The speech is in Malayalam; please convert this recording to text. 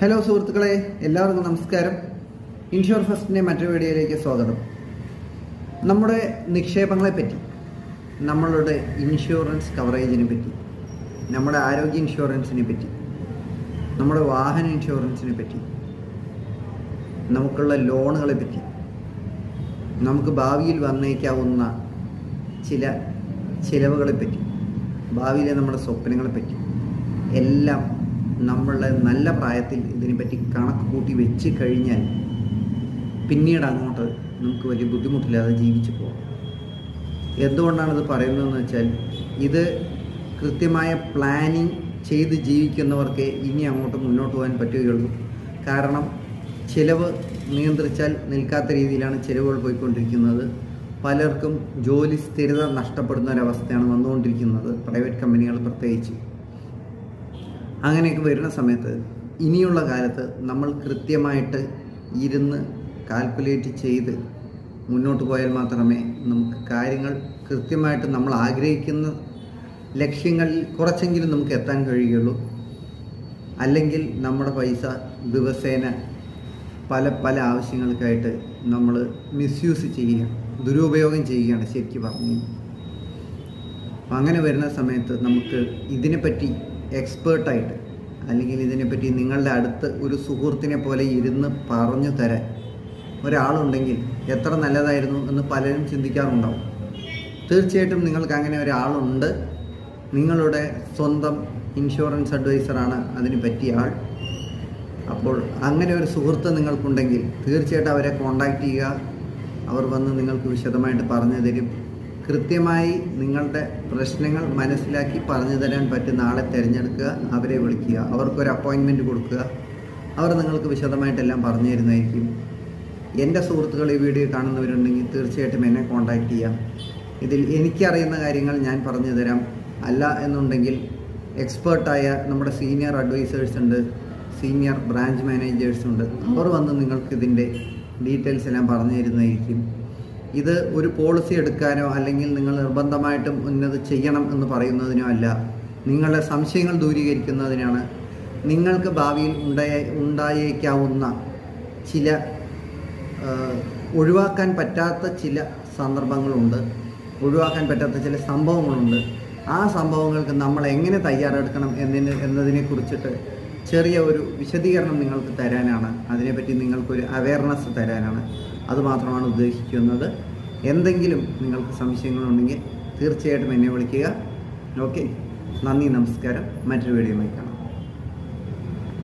ഹലോ സുഹൃത്തുക്കളെ, എല്ലാവർക്കും നമസ്കാരം. ഇൻഷുർ ഫസ്റ്റിൻ്റെ മറ്റൊരു വീഡിയോയിലേക്ക് സ്വാഗതം. നമ്മുടെ നിക്ഷേപങ്ങളെ പറ്റി, നമ്മളുടെ ഇൻഷുറൻസ് കവറേജിനെ പറ്റി, നമ്മുടെ ആരോഗ്യ ഇൻഷുറൻസിനെ പറ്റി, നമ്മുടെ വാഹന ഇൻഷുറൻസിനെ പറ്റി, നമുക്കുള്ള ലോണുകളെ പറ്റി, നമുക്ക് ഭാവിയിൽ വന്നേക്കാവുന്ന ചില ചിലവുകളെ പറ്റി, ഭാവിയിലെ നമ്മുടെ സ്വപ്നങ്ങളെ പറ്റി എല്ലാം നമ്മളുടെ നല്ല പ്രായത്തിൽ ഇതിനെപ്പറ്റി കണക്ക് കൂട്ടി വെച്ച് കഴിഞ്ഞാൽ പിന്നീട് അങ്ങോട്ട് നമുക്ക് വലിയ ബുദ്ധിമുട്ടില്ലാതെ ജീവിച്ചു പോകാം. എന്തുകൊണ്ടാണ് ഇത് പറയുന്നതെന്ന് വെച്ചാൽ, ഇത് കൃത്യമായ പ്ലാനിങ് ചെയ്ത് ജീവിക്കുന്നവർക്ക് ഇനി അങ്ങോട്ട് മുന്നോട്ട് പോകാൻ പറ്റുകയുള്ളൂ. കാരണം ചിലവ് നിയന്ത്രിച്ചാൽ നിൽക്കാത്ത രീതിയിലാണ് ചിലവുകൾ പോയിക്കൊണ്ടിരിക്കുന്നത്. പലർക്കും ജോലി സ്ഥിരത നഷ്ടപ്പെടുന്ന ഒരവസ്ഥയാണ് വന്നുകൊണ്ടിരിക്കുന്നത്, പ്രൈവറ്റ് കമ്പനികൾ പ്രത്യേകിച്ച്. അങ്ങനെയൊക്കെ വരുന്ന സമയത്ത് ഇനിയുള്ള കാലത്ത് നമ്മൾ കൃത്യമായിട്ട് ഇരുന്ന് കാൽക്കുലേറ്റ് ചെയ്ത് മുന്നോട്ട് പോയാൽ മാത്രമേ നമുക്ക് കാര്യങ്ങൾ കൃത്യമായിട്ട് നമ്മൾ ആഗ്രഹിക്കുന്ന ലക്ഷ്യങ്ങളിൽ കുറച്ചെങ്കിലും നമുക്ക് എത്താൻ കഴിയുകയുള്ളൂ. അല്ലെങ്കിൽ നമ്മുടെ പൈസ ദിവസേന പല ആവശ്യങ്ങൾക്കായിട്ട് നമ്മൾ മിസ്യൂസ് ചെയ്യുകയാണ്, ദുരുപയോഗം ചെയ്യുകയാണ് ശരിക്കും പറഞ്ഞു. അങ്ങനെ വരുന്ന സമയത്ത് നമുക്ക് ഇതിനെപ്പറ്റി എക്സ്പേർട്ടായിട്ട്, അല്ലെങ്കിൽ ഇതിനെപ്പറ്റി നിങ്ങളുടെ അടുത്ത് ഒരു സുഹൃത്തിനെ പോലെ ഇരുന്ന് പറഞ്ഞു തരാൻ ഒരാളുണ്ടെങ്കിൽ എത്ര നല്ലതായിരുന്നു എന്ന് പലരും ചിന്തിക്കാറുണ്ടാവും. തീർച്ചയായിട്ടും നിങ്ങൾക്ക് അങ്ങനെ ഒരാളുണ്ട്. നിങ്ങളുടെ സ്വന്തം ഇൻഷുറൻസ് അഡ്വൈസറാണ് അതിന് പറ്റിയ ആൾ. അപ്പോൾ അങ്ങനെ ഒരു സുഹൃത്ത് നിങ്ങൾക്കുണ്ടെങ്കിൽ തീർച്ചയായിട്ടും അവരെ കോൺടാക്റ്റ് ചെയ്യുക. അവർ വന്ന് നിങ്ങൾക്ക് വിശദമായിട്ട് പറഞ്ഞു തരും. കൃത്യമായി നിങ്ങളുടെ പ്രശ്നങ്ങൾ മനസ്സിലാക്കി പറഞ്ഞു തരാൻ പറ്റുന്ന ആളെ തിരഞ്ഞെടുക്കുക, അവരെ വിളിക്കുക, അവർക്കൊരു അപ്പോയിൻമെൻറ്റ് കൊടുക്കുക. അവർ നിങ്ങൾക്ക് വിശദമായിട്ടെല്ലാം പറഞ്ഞു തരുന്നതായിരിക്കും. എൻ്റെ സുഹൃത്തുക്കൾ ഈ വീഡിയോ കാണുന്നവരുണ്ടെങ്കിൽ തീർച്ചയായിട്ടും എന്നെ കോൺടാക്റ്റ് ചെയ്യാം. ഇതിൽ എനിക്കറിയുന്ന കാര്യങ്ങൾ ഞാൻ പറഞ്ഞു തരാം. അല്ല എന്നുണ്ടെങ്കിൽ എക്സ്പേർട്ടായ നമ്മുടെ സീനിയർ അഡ്വൈസേഴ്സ് ഉണ്ട്, സീനിയർ ബ്രാഞ്ച് മാനേജേഴ്സ് ഉണ്ട്. അവർ വന്ന് നിങ്ങൾക്ക് ഇതിൻ്റെ ഡീറ്റെയിൽസ് എല്ലാം പറഞ്ഞു തരുന്നതായിരിക്കും. ഇത് ഒരു പോളിസി എടുക്കാനോ അല്ലെങ്കിൽ നിങ്ങൾ നിർബന്ധമായിട്ടും ഇന്നത് ചെയ്യണം എന്ന് പറയുന്നതിനോ അല്ല, നിങ്ങളുടെ സംശയങ്ങൾ ദൂരീകരിക്കുന്നതിനാണ്. നിങ്ങൾക്ക് ഭാവിയിൽ ഉണ്ടായേക്കാവുന്ന ചില ഒഴിവാക്കാൻ പറ്റാത്ത ചില സന്ദർഭങ്ങളുണ്ട്, ഒഴിവാക്കാൻ പറ്റാത്ത ചില സംഭവങ്ങളുണ്ട്. ആ സംഭവങ്ങൾക്ക് നമ്മൾ എങ്ങനെ തയ്യാറെടുക്കണം എന്നതിനെക്കുറിച്ചിട്ട് ചെറിയ ഒരു വിശദീകരണം നിങ്ങൾക്ക് തരാനാണ്. അതിനെപ്പറ്റി നിങ്ങൾക്കൊരു അവയർനെസ് തരാനാണ്. അതുമാത്രമാണ് ഉദ്ദേശിക്കുന്നത്. എന്തെങ്കിലും നിങ്ങൾക്ക് സംശയങ്ങളുണ്ടെങ്കിൽ തീർച്ചയായിട്ടും എന്നെ വിളിക്കുക. ഓക്കെ, നന്ദി, നമസ്കാരം. മറ്റൊരു വീഡിയോയുമായി കാണാം.